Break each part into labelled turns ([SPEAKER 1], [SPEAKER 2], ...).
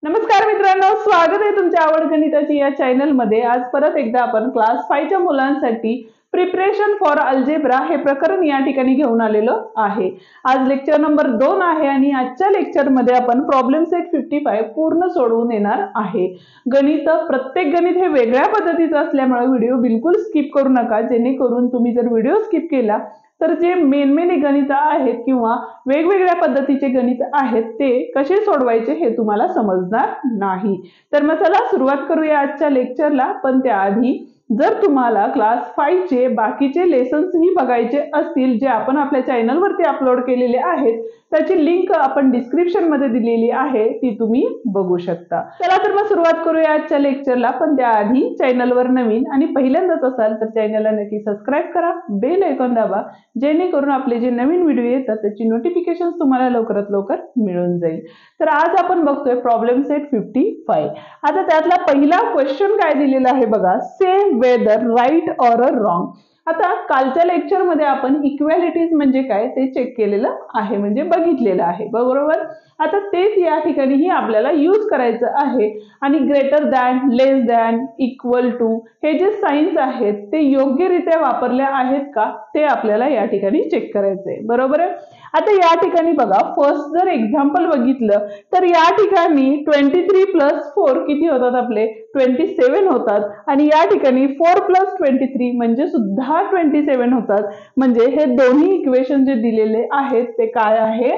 [SPEAKER 1] नमस्कार मित्रांनो, स्वागत आहे तुमच्या आवड गणिताची या चॅनल मध्ये। आज परत एकदा आपण क्लास 5 च्या मुलांसाठी प्रिपरेशन फॉर अल्जेब्रा हे प्रकरण या ठिकाणी घेऊन आलेलो आहे। आज लेक्चर नंबर 2 आहे आणि आजच्या लेक्चर मध्ये आपण प्रॉब्लेम सेट 55 पूर्ण सोडवून येणार आहे। प्रत्येक गणित हे वेगळ्या पद्धतीचं असल्यामुळे व्हिडिओ बिलकुल स्किप करू नका, जेणेकरून तुम्ही जर व्हिडिओ स्किप केला तर जे मेन गणित आहेत किंवा वेगवेगळ्या पद्धतीचे गणित आहेत ते कसे सोडवायचे हे तुम्हाला समजणार नाही। तर मग चला सुरुवात करूया आजच्या लेक्चरला। पण त्याआधी जर तुम्हाला क्लास 5 चे बाकीचे लेसन्स ही बघायचे असतील जे आपण आपल्या चॅनल वरती अपलोड केलेले आहेत, त्याची लिंक आपण डिस्क्रिप्शन मध्ये दिलेली आहे, ती तुम्ही बघू शकता। चला तर मग सुरुवात करूया आजच्या लेक्चरला। पण त्याआधी चॅनलवर नवीन आणि पहिल्यांदाच असाल तर चॅनलला नक्की सबस्क्राइब करा, बेल आयकॉन दाबा, जेणेकरून आपले जे नवीन व्हिडिओ येतात त्याची नोटिफिकेशन तुम्हाला लवकरात लवकर मिळून जाईल। तर आज आपण बघतोय प्रॉब्लेम सेट 55। आता त्यातला पहिला क्वेश्चन काय दिलेला आहे बघा, से वेदर राईट ऑर रॉंग। आता कालच्या लेक्चर मध्ये आपण इक्वॅलिटीज म्हणजे काय ते चेक केलेलं आहे, म्हणजे बघितलेलं आहे, बरोबर। आता तेच या ठिकाणी आपल्याला यूज करायचं आहे आणि greater than, less than, equal to हे जे साइन्स आहेत ते योग्यरित्या वापरले आहेत का ते आपल्याला या ठिकाणी चेक करायचंय, बरोबर आहे। आता या ठिकाणी बघा, फर्स्ट जर एक्झाम्पल बघितलं तर या ठिकाणी 23 + 4 किती होतात आपले 27 होतात आणि या ठिकाणी 4 + 23 म्हणजे सुद्धा 27 होतात। म्हणजे हे दोन्ही इक्वेशन जे दिलेले आहेत ते काय आहे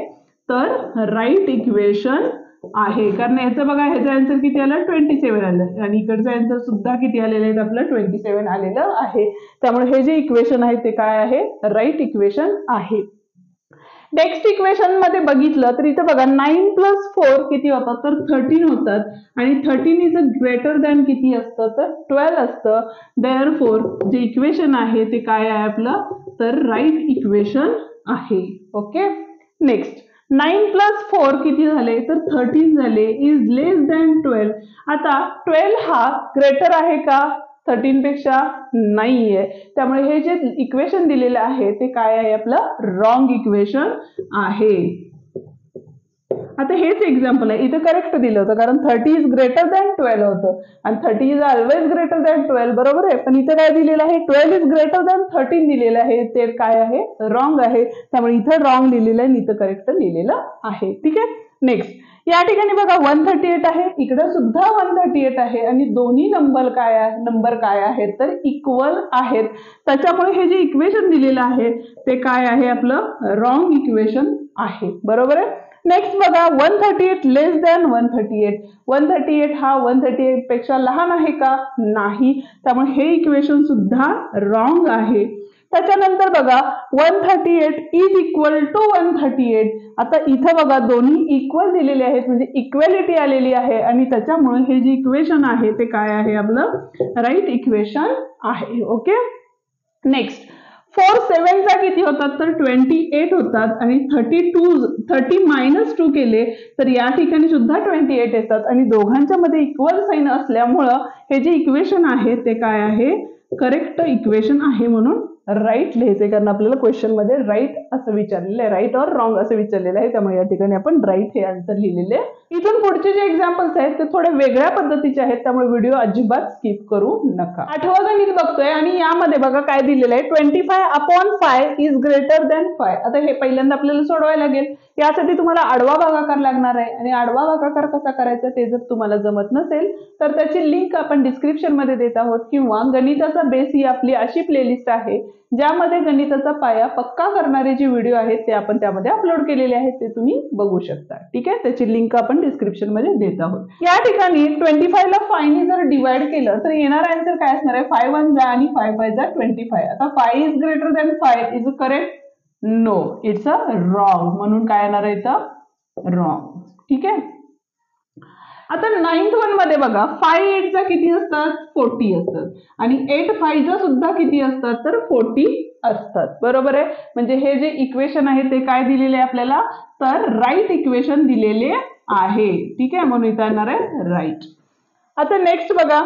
[SPEAKER 1] तर राईट इक्वेशन आहे। कारण याचं बघा, ह्याचं आन्सर किती आलं 27 आलं आणि इकडचं आन्सर सुद्धा किती आलेलं आहे आपलं 27 आलेलं आहे। त्यामुळे हे जे इक्वेशन आहे ते काय आहे राईट इक्वेशन आहे। नेक्स्ट इक्वेशन मध्ये बघितलं तर इथे बघा 9 + 4 किती होतात तर 13 होतात आणि 13 इज ग्रेटर दॅन किती असतं तर 12 असतं। देअरफॉर जे इक्वेशन आहे ते काय आहे आपलं तर राईट इक्वेशन आहे। ओके, नेक्स्ट 9 + 4 किती झाले तर 13 झाले, इज लेस दॅन 12। आता 12 हा ग्रेटर आहे का 13 पेक्षा नाहीये, त्यामुळे हे जे इक्वेशन दिलेलं आहे ते काय आहे आपलं रॉंग इक्वेशन आहे। आता हेच एक्झाम्पल आहे, इथे करेक्ट दिलं होतं कारण 30 इज ग्रेटर दॅन 12 होतं आणि 30 इज ऑलवेज ग्रेटर दॅन 12, बरोबर आहे। पण इथे काय दिलेलं आहे 12 इज ग्रेटर दॅन 13 दिलेलं आहे, ते काय आहे रॉंग आहे। त्यामुळे इथे रॉंग लिहिलेलं आहे, इथे करेक्ट लिहिलेलं आहे, ठीक आहे। नेक्स्ट या ठिकाणी बघा 138 आहे, इकडे सुद्धा 138 आहे आणि दोन्ही नंबर काय आहेत तर इक्वल आहेत। त्याच्यामुळे हे जे इक्वेशन दिलेलं आहे ते काय आहे आपलं रॉंग इक्वेशन आहे, बरोबर आहे। नेक्स्ट बघा 138 लेस दॅन 138, 138 हा 138 पेक्षा लहान आहे का नाही, त्यामुळे हे इक्वेशन सुद्धा रॉंग आहे। त्याच्यानंतर बघा 138 इज इक्वल टू 138। आता इथं बघा दोन्ही इक्वल दिलेले आहेत, म्हणजे इक्वॅलिटी आलेली आहे आणि त्याच्यामुळे हे जे इक्वेशन आहे ते काय आहे आपलं राईट इक्वेशन आहे। ओके, नेक्स्ट 4 7 चा किती होतात तर 28 होतात आणि 30 - 2 केले तर या ठिकाणी सुद्धा 28 येतात आणि दोघांच्या मध्ये इक्वल साइन असल्यामुळं हे जे इक्वेशन आहे ते काय आहे करेक्ट इक्वेशन आहे, म्हणून राईट लिहायचे। कारण आपल्याला क्वेश्चन मध्ये राईट असं विचारलेलं आहे, राईट और रॉंग असं विचारलेलं आहे, त्यामुळे या ठिकाणी आपण राईट हे आन्सर लिहिलेले आहे। इथून पुढचे जे एक्झाम्पल्स आहेत ते थोडे वेगळ्या पद्धतीचे आहेत, त्यामुळे व्हिडिओ अजिबात स्किप करू नका। 8वं गणित बघतोय आणि यामध्ये बघा काय दिलेलं आहे 25/5 इज ग्रेटर दॅन 5। आता हे पहिल्यांदा आपल्याला सोडवायला लागेल, यासाठी तुम्हाला आडवा भागाकार लागणार आहे आणि आडवा भागाकार कसा करायचा ते जर तुम्हाला जमत नसेल तर त्याची लिंक आपण डिस्क्रिप्शन मध्ये देत आहोत, किंवा गणिताचा बेस ही आपली अशी प्लेलिस्ट आहे ज्यामध्ये गणिताचा पाया पक्का करणारे जे व्हिडिओ आहेत ते आपण त्यामध्ये अपलोड केलेले आहेत, ते तुम्ही बघू शकता, ठीक आहे। त्याची लिंक आपण डिस्क्रिप्शन मध्ये देत आहोत। या ठिकाणी 25 ला 5 ने जर डिवाइड केलं तर येणारा आन्सर काय असणार आहे 5 1 जा आणि 5 5 जा 25। आता 5 is greater than 5 is correct, no it's a wrong, म्हणून काय येणार आहे इथं रॉंग, ठीक आहे। आता 9th वन मध्ये बघा 5 8 चा किती असतात 40 असतात आणि 8 5 चा सुद्धा किती असतात तर 40 असतात, बरोबर आहे। म्हणजे हे जे इक्वेशन आहे ते काय दिलेले आहे आपल्याला तर राईट इक्वेशन दिलेले आहे, ठीक आहे, म्हणून इथं येणार आहे राईट। आता नेक्स्ट बघा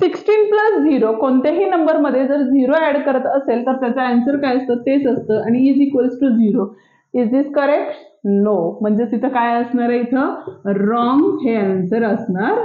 [SPEAKER 1] 16 + 0 कोणत्याही नंबर मध्ये जर 0 ऍड करत असेल तर त्याचा आन्सर काय असतं तेच असतं आणि is equals to 0। Is this correct? No. म्हणजे तिथं काय असणार आहे? इथं रॉंग हे आन्सर असणार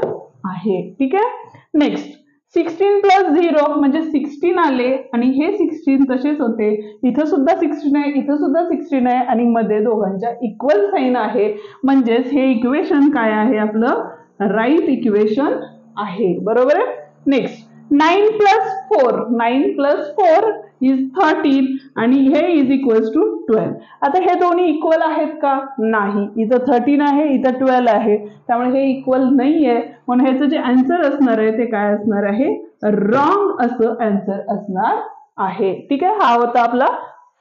[SPEAKER 1] आहे. ठीक आहे. नेक्स्ट 16 प्लस 0 म्हणजे 16 आले आणि हे 16 तसेच होते. इथं सुद्धा 16 आहे, इथं सुद्धा 16 आहे आणि मध्ये दोघांच्या इक्वल साइन आहे. म्हणजेच हे इक्वेशन काय आहे? आपलं राईट इक्वेशन आहे. बरोबर आहे. नेक्स्ट 9 प्लस 4, 9 प्लस 4 इज 13 आणि हे इज इक्वल्स टू 12. आता हे दोन्ही इक्वल आहेत का? नाही. इथं 13 आहे, इथं 12 आहे, त्यामुळे हे इक्वल नाहीये. म्हणून ह्याचं जे आन्सर असणार आहे ते काय असणार आहे? रॉंग असं आन्सर असणार आहे. ठीक आहे. हा होता आपला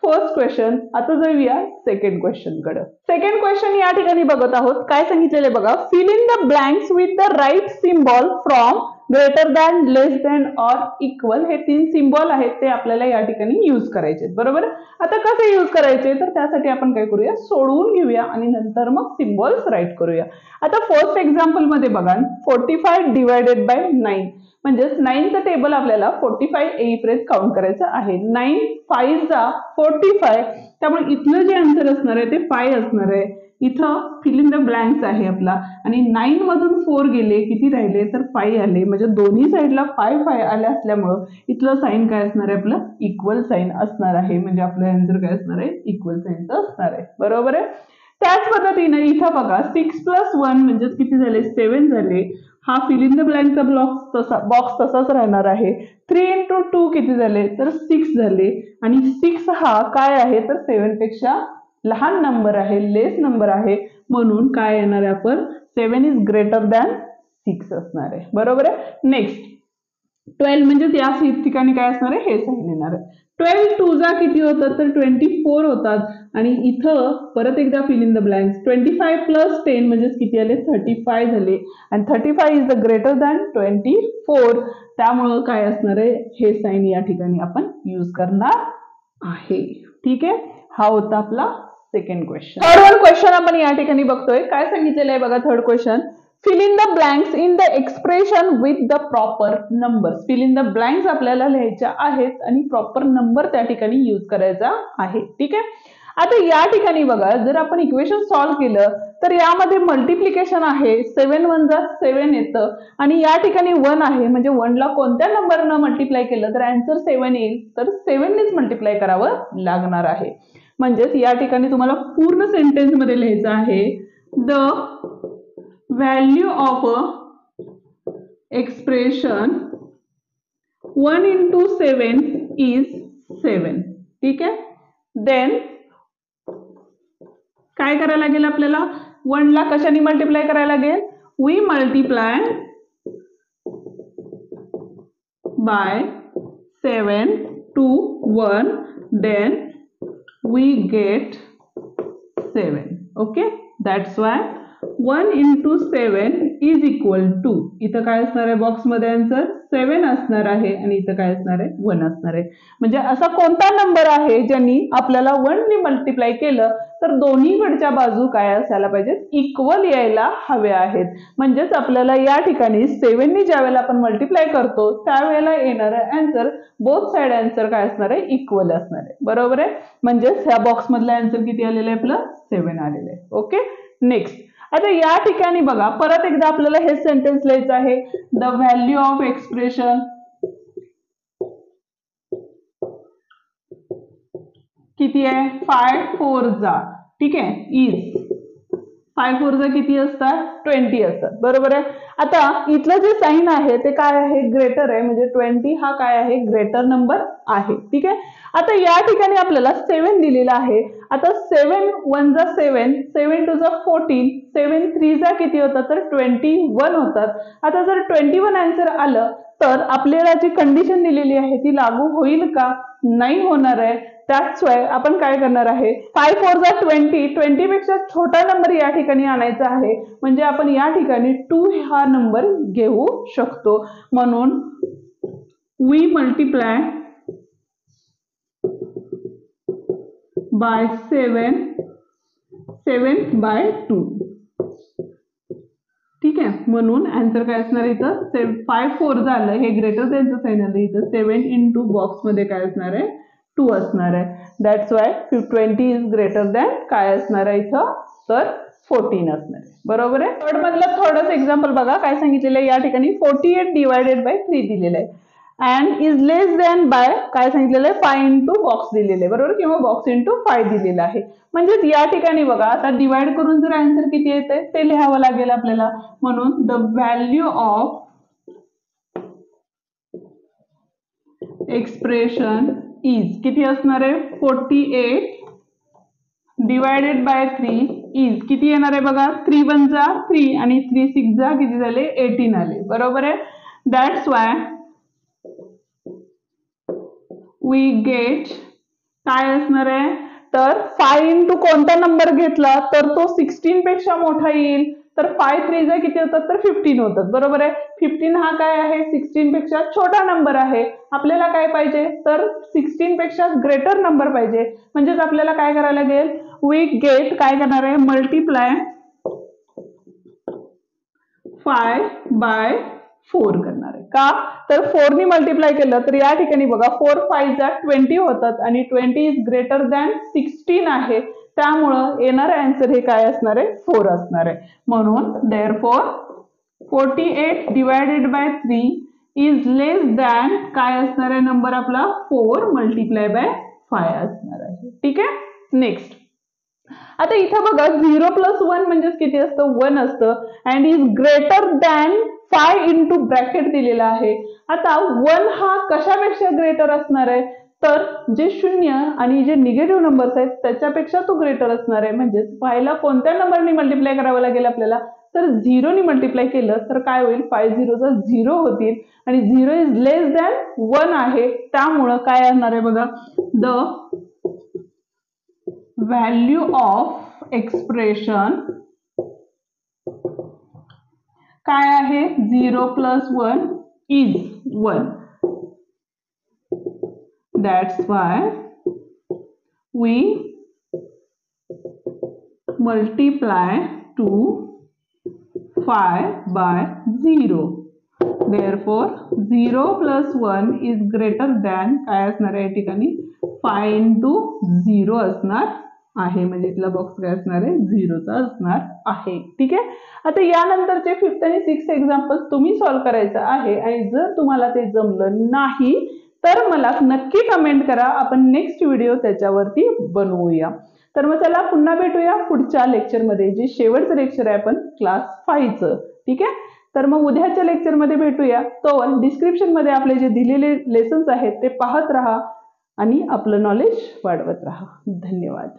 [SPEAKER 1] फर्स्ट क्वेश्चन. आता जाऊया सेकंड क्वेश्चन कडे. सेकंड क्वेश्चन या ठिकाणी बघत आहोत. काय सांगितलेले बघा, fill in the blanks with the right symbol from greater than, less than और इक्वल. हे 3 सिम्बॉल आहेत ते आपल्याला या ठिकाणी यूज करायचे. बरोबर. आता कसे यूज करायचे? तर त्यासाठी आपण काय करूया? सोडवून घेऊया आणि नंतर मग सिम्बॉल्स राईट करूया. आता फर्स्ट एक्झाम्पल मध्ये बघा, 45 डिवायडेड बाय 9 म्हणजेच 9चं टेबल आपल्याला 45 येईपर्यंत काउंट करायचं आहे. 9 5 जा 45, त्यामुळे इथलं जे आन्सर असणार आहे ते 5 असणार आहे. इथं फिल इन द ब्लँक्स आहे आपला आणि 9 मधून 4 गेले, किती राहिले? तर 5 आले. म्हणजे दोन्ही साईडला 5 5 आले असल्यामुळं इथलं साइन काय असणार आहे? आपलं इक्वल साइन असणार आहे. म्हणजे आपलं आन्सर काय असणार आहे? इक्वल साइनचं असणार आहे. बरोबर आहे. त्याच पद्धतीने इथं बघा 6 प्लस 1 म्हणजे किती झाले? 7 झाले. हा फिल इन द ब्लँकचा बॉक्स तसाच राहणार आहे. 3 into 2 किती झाले? तर 6 झाले आणि 6 हा काय आहे? तर 7 पेक्षा लहान नंबर आहे, लेस नंबर आहे. म्हणून काय येणार आहे? आपण 7 इज ग्रेटर दॅन 6 असणार आहे. बरोबर आहे. नेक्स्ट 12 म्हणजे या ठिकाणी काय असणार आहे? हे साइन येणार आहे. 12 2 जा किती होतात? तर 24 होतात आणि इथं परत एकदा fill in the blanks 25 plus 10 म्हणजे किती आले? 35 झाले आणि 35 इज द ग्रेटर दॅन 24. त्यामुळं काय असणार आहे? हे साइन या ठिकाणी आपण यूज करणार आहे. ठीक आहे. हा होता आपला सेकंड क्वेश्चन. थर्ड क्वेश्चन आपण या ठिकाणी बघतोय. काय सांगितलेलं आहे बघा? Third question, fill in the blanks in the expression with the proper numbers. Fill in the blanks आपल्याला लिहायच्या आहेत आणि प्रॉपर नंबर त्या ठिकाणी यूज करायचा आहे. ठीक आहे. आता या ठिकाणी बघा, जर आपण इक्वेशन सॉल्व्ह केलं तर यामध्ये मल्टिप्लिकेशन आहे. 7 1 जा 7 येतं आणि या ठिकाणी 1 आहे. म्हणजे 1 ला कोणत्या नंबरनं मल्टिप्लाय केलं तर आन्सर 7 येईल. तर 7 नेच मल्टिप्लाय करावं लागणार आहे. म्हणजेच या ठिकाणी तुम्हाला पूर्ण सेंटेन्स मध्ये लिहायचं आहे, the value of a expression 1 into 7 is 7. ठीक आहे. देन काय करायला लागेल आपल्याला? 1 ला कशाने मल्टिप्लाय करायला लागेल? We multiply by 7 to 1, then we get 7. Okay, that's why 1 into 7 is equal to, इथं काय असणार आहे? बॉक्स मध्ये आन्सर 7 असणार आहे आणि इथं काय असणार आहे? 1 असणार आहे. म्हणजे असा कोणता नंबर आहे ज्यांनी आपल्याला 1 ने मल्टिप्लाय केलं तर दोन्हीकडच्या बाजू काय असायला पाहिजेत? इक्वल यायला हव्या आहेत. म्हणजेच आपल्याला या ठिकाणी 7 ने ज्या वेळेला आपण मल्टिप्लाय करतो त्यावेळेला येणारं आन्सर बोथ साइड आन्सर काय असणार आहे? इक्वल असणार आहे. बरोबर आहे. म्हणजेच ह्या बॉक्स मधलं आन्सर किती आलेलं आहे? आपलं 7 आलेलं आहे. ओके. नेक्स्ट आता या ठिकाणी बघा, परत एकदा आपल्याला हे सेंटेन्स लिहायचं आहे, द व्हॅल्यू ऑफ एक्सप्रेशन किती आहे? 5 4 जा. ठीक आहे. इज 5 4 जा किती असतात? 20 असतात. बरोबर आहे. आता इथलं जे साइन आहे ते काय आहे? ग्रेटर आहे. म्हणजे 20 हा काय आहे? ग्रेटर नंबर आहे. ठीक आहे. आता या ठिकाणी आपल्याला 7 दिलेला आहे. आता 7 1 जा 7, 7 2 जा 14, 7 3 जा किती होतात? तर 21 होतात. आता जर 21 आन्सर आलं तर आपल्याला जी कंडिशन दिलेली आहे ती लागू होईल का? नाही होणार आहे. त्याच वाय आपण काय करणार आहे? 5 4 जा 20, 20 पेक्षा छोटा नंबर या ठिकाणी आणायचा आहे. म्हणजे आपण या ठिकाणी 2 हा नंबर घेऊ शकतो. म्हणून वी मल्टिप्लाय बाय 7 बाय 2. ठीक आहे. म्हणून आन्सर काय असणार इथं? 5 4 झालं, हे ग्रेटर दॅनचं साइन आलं. इथं 7 into बॉक्स मध्ये काय असणार आहे? 2 असणार आहे. That's why 20 is greater than काय असणार आहे इथं, तर 14 असणार आहे. बरोबर आहे. थर्ड मधलं थोडंच एक्झाम्पल बघा काय सांगितलेलं आहे या ठिकाणी. 48 डिवायडेड बाय 3 दिलेलं आहे and is less than by काय सांगितलेलं आहे, 5 इंटू बॉक्स दिलेलं आहे. बरोबर, किंवा बॉक्स इंटू 5 दिलेलं आहे. म्हणजेच या ठिकाणी बघा आता डिवाइड करून जर आन्सर किती येते ते लिहावं लागेल आपल्याला. म्हणून the value of expression is किती असणार आहे, 48 डिवायडेड बाय 3 इज किती येणार आहे बघा, 3 1 जा 3 आणि 3 6 जा किती झाले, 18 आले. बरोबर आहे. दॅट्स वाय वी गेट काय असणार आहे, तर 5 इंटू कोणता नंबर घेतला तर तो 16 पेक्षा मोठा येईल. तर 5 3 जा किती होतात, तर 15 होतात. बरोबर आहे. 15 हा काय आहे, 16 पेक्षा छोटा नंबर आहे. आपल्याला काय पाहिजे, तर 16 पेक्षा ग्रेटर नंबर पाहिजे. म्हणजेच आपल्याला काय करायला लागेल, वी गेट काय करणार आहे, मल्टिप्लाय 5 बाय 4 करणार आहे. का, तर 4 ने मल्टिप्लाय केलं तर या ठिकाणी बघा 4 5 जा 20 होतात आणि 20 इज ग्रेटर दॅन 16 आहे. त्यामुळं येणारे आन्सर हे काय असणार आहे, 4 असणार आहे. म्हणून therefore 48 divided by 3 is less than काय असणार आहे नंबर आपला, 4 मल्टिप्लाय बाय 5 असणार आहे. ठीक आहे. नेक्स्ट आता इथं बघा 0 प्लस 1 म्हणजे किती असतं, 1 असतं and is greater than 5 into bracket दिलेला आहे. आता 1 हा कशापेक्षा ग्रेटर असणार आहे, तर जे शून्य आणि जे निगेटिव्ह नंबर्स आहेत त्याच्यापेक्षा तो ग्रेटर असणार आहे. म्हणजेच 5 ला कोणत्या नंबरने मल्टिप्लाय करावं लागेल आपल्याला, तर 0 ने मल्टिप्लाय केलं तर काय होईल, 5 झिरो 0 होतील आणि 0 इज लेस दॅन 1 आहे. त्यामुळं काय असणार आहे बघा, द व्हॅल्यू ऑफ एक्सप्रेशन काय आहे, 0 plus 1 is 1. That's why we multiply to 5 by 0. Therefore 0 plus 1 is greater than काय असणार आहे या ठिकाणी, 5 into 0 असणार आहे. म्हणजे इथला बॉक्स काय असणार आहे, 0 चा असणार आहे. ठीक आहे. आता यानंतरचे 5th आणि 6th एक्झाम्पल्स तुम्ही सॉल्व्ह करायचं आहे आणि जर तुम्हाला ते जमलं नाही तर मला नक्की कमेंट करा, आपण नेक्स्ट व्हिडिओ त्याच्यावरती बनवूया. तर मग चला पुन्हा भेटूया पुढच्या लेक्चरमध्ये, जे शेवटचं लेक्चर आहे आपण क्लास 5चं. ठीक आहे. तर मग उद्याच्या लेक्चरमध्ये भेटूया. तो डिस्क्रिप्शनमध्ये आपले जे दिलेले लेसन्स आहेत ते पाहत राहा आणि आपलं नॉलेज वाढवत राहा. धन्यवाद.